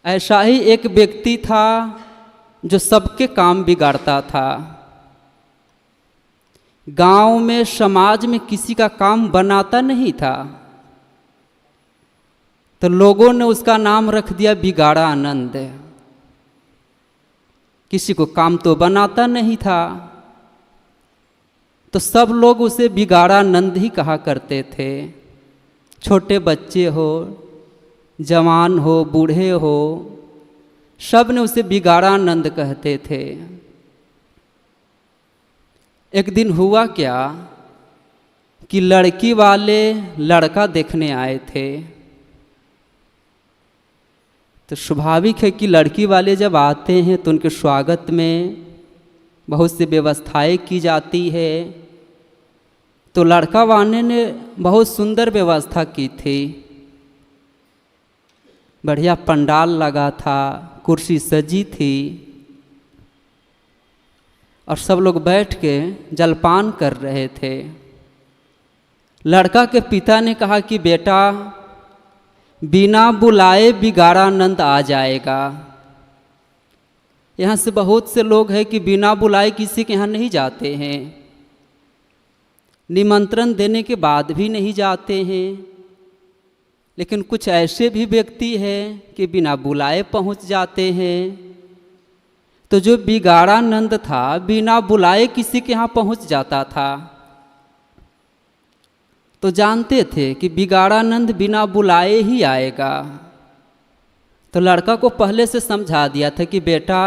ऐसा ही एक व्यक्ति था जो सबके काम बिगाड़ता था। गांव में, समाज में किसी का काम बनाता नहीं था, तो लोगों ने उसका नाम रख दिया बिगाड़ा आनंद। किसी को काम तो बनाता नहीं था, तो सब लोग उसे बिगाड़ा नंद ही कहा करते थे। छोटे बच्चे हो, जवान हो, बूढ़े हो, सब ने उसे बिगाड़ा नंद कहते थे। एक दिन हुआ क्या कि लड़की वाले लड़का देखने आए थे। तो स्वाभाविक है कि लड़की वाले जब आते हैं तो उनके स्वागत में बहुत सी व्यवस्थाएं की जाती है। तो लड़का वाले ने बहुत सुंदर व्यवस्था की थी। बढ़िया पंडाल लगा था, कुर्सी सजी थी और सब लोग बैठ के जलपान कर रहे थे। लड़का के पिता ने कहा कि बेटा, बिना बुलाए बिगाड़ा नंद आ जाएगा। यहाँ से बहुत से लोग हैं कि बिना बुलाए किसी के यहाँ नहीं जाते हैं, निमंत्रण देने के बाद भी नहीं जाते हैं। लेकिन कुछ ऐसे भी व्यक्ति हैं कि बिना बुलाए पहुँच जाते हैं। तो जो बिगाड़ा नंद था बिना बुलाए किसी के यहाँ पहुँच जाता था। तो जानते थे कि बिगाड़ा नंद बिना बुलाए ही आएगा। तो लड़का को पहले से समझा दिया था कि बेटा,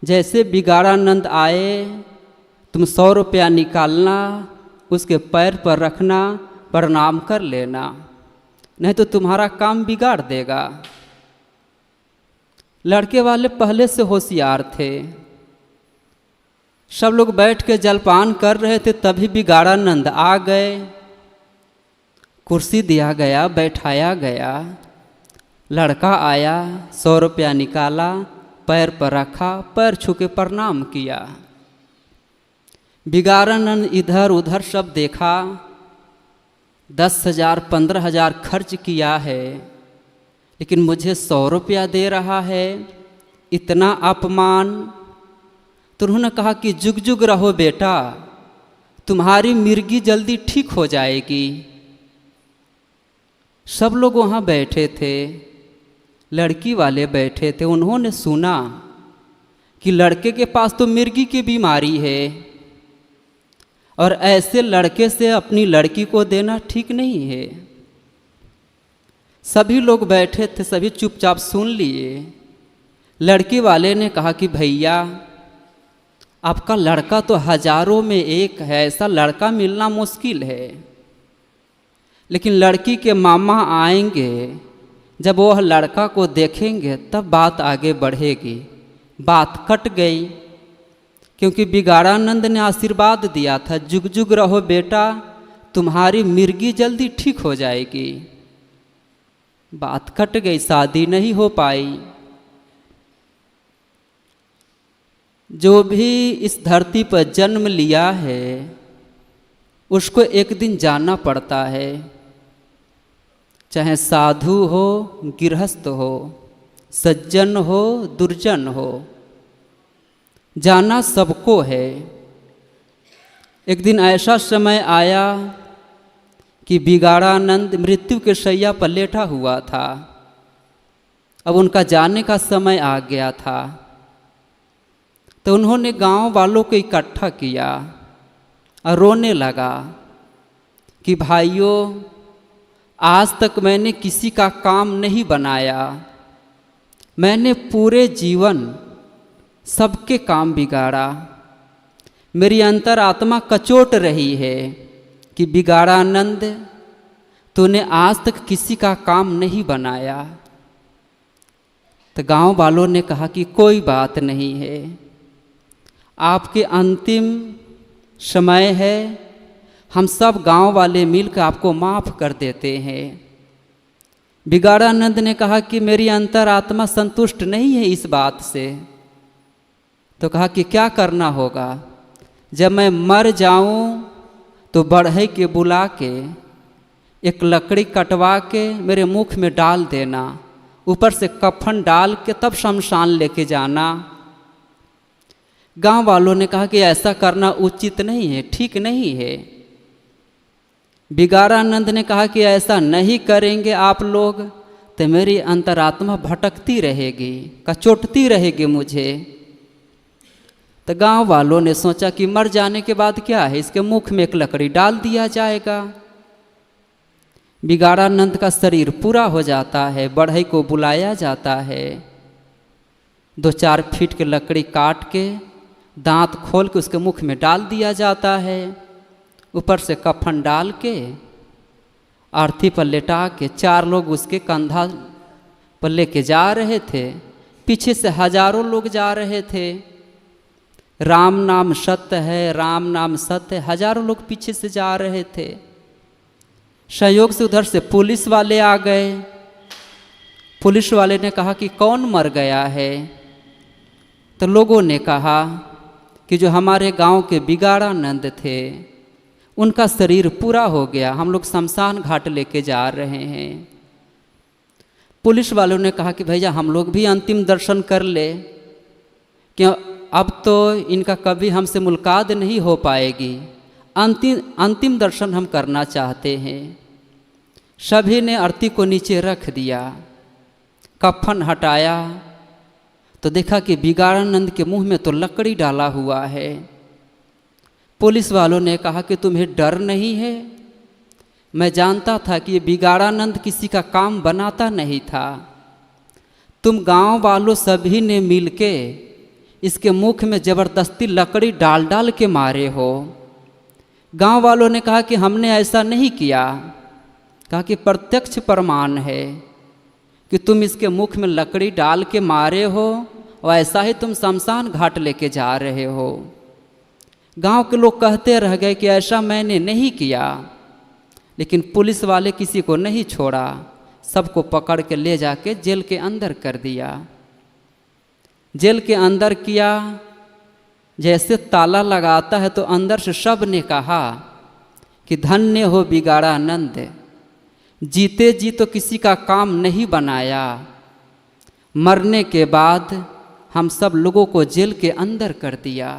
जैसे बिगाड़ा नंद आए तुम 100 रुपया निकालना, उसके पैर पर रखना, प्रणाम कर लेना, नहीं तो तुम्हारा काम बिगाड़ देगा। लड़के वाले पहले से होशियार थे। सब लोग बैठ के जलपान कर रहे थे, तभी बिगाड़ा नंद आ गए। कुर्सी दिया गया, बैठाया गया। लड़का आया, 100 रुपया निकाला, पैर पर रखा, पैर छू के प्रणाम किया। बिगाड़ा नंद इधर उधर सब देखा। 10,000 15,000 खर्च किया है, लेकिन मुझे 100 रुपया दे रहा है, इतना अपमान। तो उन्होंने कहा कि जुग जुग रहो बेटा, तुम्हारी मिर्गी जल्दी ठीक हो जाएगी। सब लोग वहाँ बैठे थे, लड़की वाले बैठे थे। उन्होंने सुना कि लड़के के पास तो मिर्गी की बीमारी है और ऐसे लड़के से अपनी लड़की को देना ठीक नहीं है। सभी लोग बैठे थे, सभी चुपचाप सुन लिए। लड़की वाले ने कहा कि भैया, आपका लड़का तो हजारों में एक है, ऐसा लड़का मिलना मुश्किल है। लेकिन लड़की के मामा आएंगे, जब वह लड़का को देखेंगे तब बात आगे बढ़ेगी। बात कट गई, क्योंकि बिगाड़ा नंद ने आशीर्वाद दिया था, जुग जुग रहो बेटा, तुम्हारी मिर्गी जल्दी ठीक हो जाएगी। बात कट गई, शादी नहीं हो पाई। जो भी इस धरती पर जन्म लिया है उसको एक दिन जाना पड़ता है, चाहे साधु हो, गृहस्थ हो, सज्जन हो, दुर्जन हो, जाना सबको है। एक दिन ऐसा समय आया कि बिगाड़ा नंद मृत्यु के शैया पर लेटा हुआ था। अब उनका जाने का समय आ गया था। तो उन्होंने गांव वालों को इकट्ठा किया और रोने लगा कि भाइयों, आज तक मैंने किसी का काम नहीं बनाया। मैंने पूरे जीवन सबके काम बिगाड़ा। मेरी अंतरात्मा कचोट रही है कि बिगाड़ा नंद, तूने आज तक किसी का काम नहीं बनाया। तो गांव वालों ने कहा कि कोई बात नहीं है, आपके अंतिम समय है, हम सब गांव वाले मिलकर आपको माफ़ कर देते हैं। बिगाड़ा नंद ने कहा कि मेरी अंतरात्मा संतुष्ट नहीं है इस बात से। तो कहा कि क्या करना होगा, जब मैं मर जाऊं तो बढ़ई के बुला के एक लकड़ी कटवा के मेरे मुख में डाल देना, ऊपर से कफन डाल के तब शमशान लेके जाना। गांव वालों ने कहा कि ऐसा करना उचित नहीं है, ठीक नहीं है। बिगाड़ानंद ने कहा कि ऐसा नहीं करेंगे आप लोग तो मेरी अंतरात्मा भटकती रहेगी, कचोटती रहेगी मुझे। तो गांव वालों ने सोचा कि मर जाने के बाद क्या है, इसके मुख में एक लकड़ी डाल दिया जाएगा। बिगाड़ानंद का शरीर पूरा हो जाता है, बढ़ई को बुलाया जाता है, 2-4 फीट की लकड़ी काट के दांत खोल के उसके मुख में डाल दिया जाता है। ऊपर से कफन डाल के आरती पर लेटा के 4 लोग उसके कंधा पर लेके जा रहे थे। पीछे से हजारों लोग जा रहे थे। राम नाम सत्य है, राम नाम सत्य है, हजारों लोग पीछे से जा रहे थे। संयोग से उधर से पुलिस वाले आ गए। पुलिस वाले ने कहा कि कौन मर गया है? तो लोगों ने कहा कि जो हमारे गांव के बिगाड़ानंद थे उनका शरीर पूरा हो गया, हम लोग शमशान घाट लेके जा रहे हैं। पुलिस वालों ने कहा कि भैया हम लोग भी अंतिम दर्शन कर ले, क्यों अब तो इनका कभी हमसे मुलाकात नहीं हो पाएगी, अंतिम दर्शन हम करना चाहते हैं। सभी ने आरती को नीचे रख दिया। कफन हटाया तो देखा कि बिगाड़ानंद के मुंह में तो लकड़ी डाला हुआ है। पुलिस वालों ने कहा कि तुम्हें डर नहीं है? मैं जानता था कि ये बिगाड़ानंद किसी का काम बनाता नहीं था। तुम गांव वालों सभी ने मिलके इसके मुख में ज़बरदस्ती लकड़ी डाल डाल के मारे हो। गांव वालों ने कहा कि हमने ऐसा नहीं किया। कहा कि प्रत्यक्ष प्रमाण है कि तुम इसके मुख में लकड़ी डाल के मारे हो और ऐसा ही तुम शमशान घाट लेके जा रहे हो। गांव के लोग कहते रह गए कि ऐसा मैंने नहीं किया, लेकिन पुलिस वाले किसी को नहीं छोड़ा, सबको पकड़ के ले जाके जेल के अंदर कर दिया। जेल के अंदर किया, जैसे ताला लगाता है तो अंदर से सब ने कहा कि धन्य हो बिगाड़ानंद, जीते जी तो किसी का काम नहीं बनाया, मरने के बाद हम सब लोगों को जेल के अंदर कर दिया।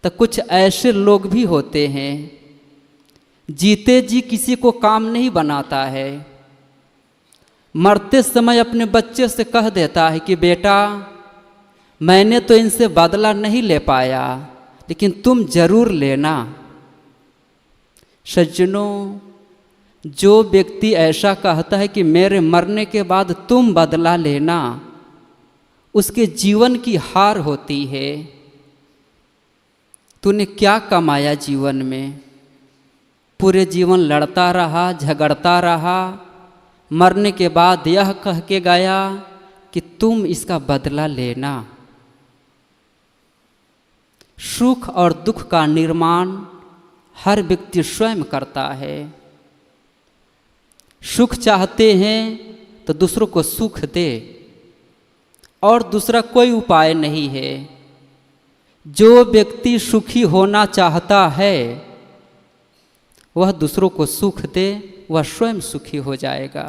तो कुछ ऐसे लोग भी होते हैं, जीते जी किसी को काम नहीं बनाता है, मरते समय अपने बच्चे से कह देता है कि बेटा मैंने तो इनसे बदला नहीं ले पाया, लेकिन तुम जरूर लेना। सज्जनों, जो व्यक्ति ऐसा कहता है कि मेरे मरने के बाद तुम बदला लेना, उसके जीवन की हार होती है। तूने क्या कमाया जीवन में? पूरे जीवन लड़ता रहा, झगड़ता रहा, मरने के बाद यह कह के गया कि तुम इसका बदला लेना। सुख और दुख का निर्माण हर व्यक्ति स्वयं करता है। सुख चाहते हैं तो दूसरों को सुख दे, और दूसरा कोई उपाय नहीं है। जो व्यक्ति सुखी होना चाहता है वह दूसरों को सुख दे, वह स्वयं सुखी हो जाएगा।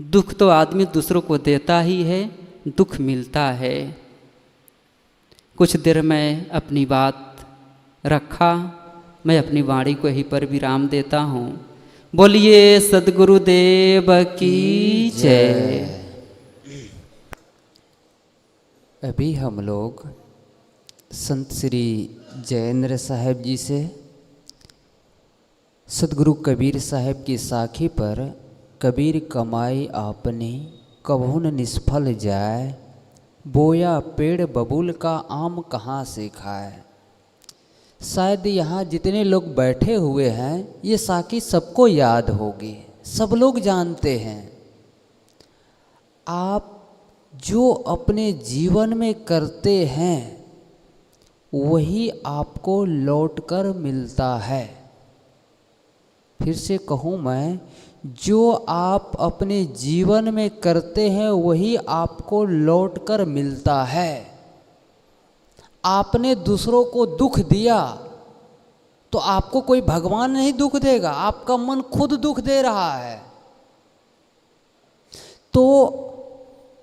दुख तो आदमी दूसरों को देता ही है, दुख मिलता है। कुछ देर में अपनी बात रखा, मैं अपनी वाणी को यहीं पर विराम देता हूँ। बोलिए सद्गुरुदेव की जय। अभी हम लोग संत श्री जयेंद्र साहब जी से सदगुरु कबीर साहब की साखी पर कबीर कमाई आपने कभू न निष्फल जाए, बोया पेड़ बबूल का आम कहाँ से खाए। शायद यहाँ जितने लोग बैठे हुए हैं ये साखी सबको याद होगी, सब लोग जानते हैं। आप जो अपने जीवन में करते हैं वही आपको लौटकर मिलता है। फिर से कहूँ मैं, जो आप अपने जीवन में करते हैं वही आपको लौटकर मिलता है। आपने दूसरों को दुख दिया तो आपको कोई भगवान नहीं दुख देगा, आपका मन खुद दुख दे रहा है। तो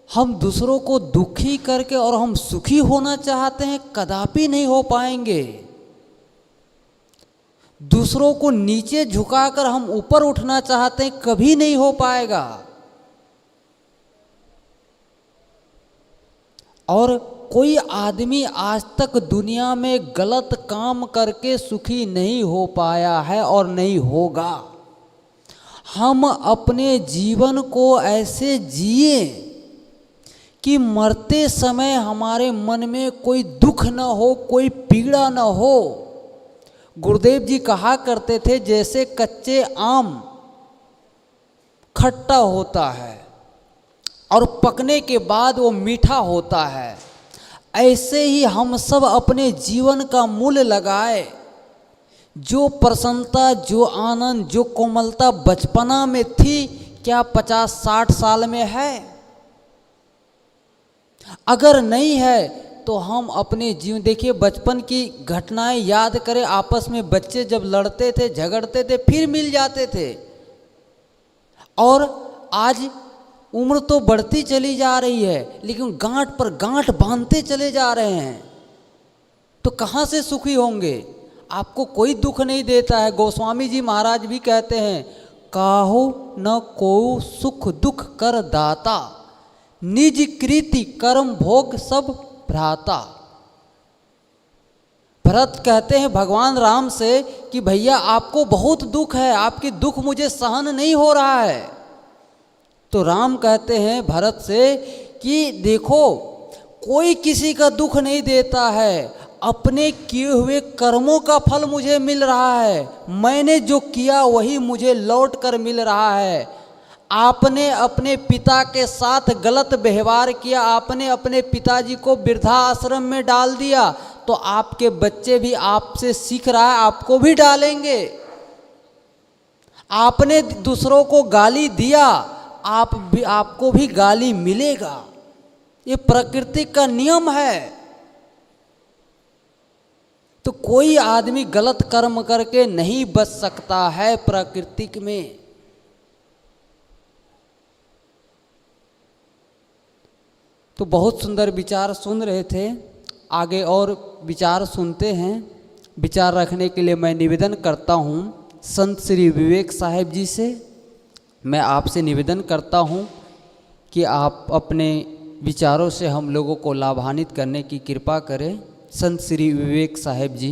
हम दूसरों को दुखी करके और हम सुखी होना चाहते हैं, कदापि नहीं हो पाएंगे। दूसरों को नीचे झुकाकर हम ऊपर उठना चाहते हैं, कभी नहीं हो पाएगा। और कोई आदमी आज तक दुनिया में गलत काम करके सुखी नहीं हो पाया है और नहीं होगा। हम अपने जीवन को ऐसे जिए कि मरते समय हमारे मन में कोई दुख न हो, कोई पीड़ा न हो। गुरुदेव जी कहा करते थे, जैसे कच्चे आम खट्टा होता है और पकने के बाद वो मीठा होता है, ऐसे ही हम सब अपने जीवन का मूल्य लगाए। जो प्रसन्नता, जो आनंद, जो कोमलता बचपना में थी, क्या 50-60 साल में है? अगर नहीं है तो हम अपने जीवन, देखिए बचपन की घटनाएं याद करें। आपस में बच्चे जब लड़ते थे, झगड़ते थे, फिर मिल जाते थे। और आज उम्र तो बढ़ती चली जा रही है, लेकिन गांठ पर गांठ बांधते चले जा रहे हैं, तो कहाँ से सुखी होंगे? आपको कोई दुख नहीं देता है। गोस्वामी जी महाराज भी कहते हैं, काहू न को सुख दुख कर दाता, निज कृति कर्म भोग सब भ्राता। भरत कहते हैं भगवान राम से कि भैया आपको बहुत दुख है, आपकी दुख मुझे सहन नहीं हो रहा है। तो राम कहते हैं भरत से कि देखो, कोई किसी का दुख नहीं देता है, अपने किए हुए कर्मों का फल मुझे मिल रहा है। मैंने जो किया वही मुझे लौट कर मिल रहा है। आपने अपने पिता के साथ गलत व्यवहार किया, आपने अपने पिताजी को वृद्धा आश्रम में डाल दिया, तो आपके बच्चे भी आपसे सीख रहा है, आपको भी डालेंगे। आपने दूसरों को गाली दिया, आपको भी गाली मिलेगा। ये प्रकृति का नियम है। तो कोई आदमी गलत कर्म करके नहीं बच सकता है प्रकृति में। तो बहुत सुंदर विचार सुन रहे थे, आगे और विचार सुनते हैं। विचार रखने के लिए मैं निवेदन करता हूँ संत श्री विवेक साहेब जी से। मैं आपसे निवेदन करता हूँ कि आप अपने विचारों से हम लोगों को लाभान्वित करने की कृपा करें। संत श्री विवेक साहेब जी।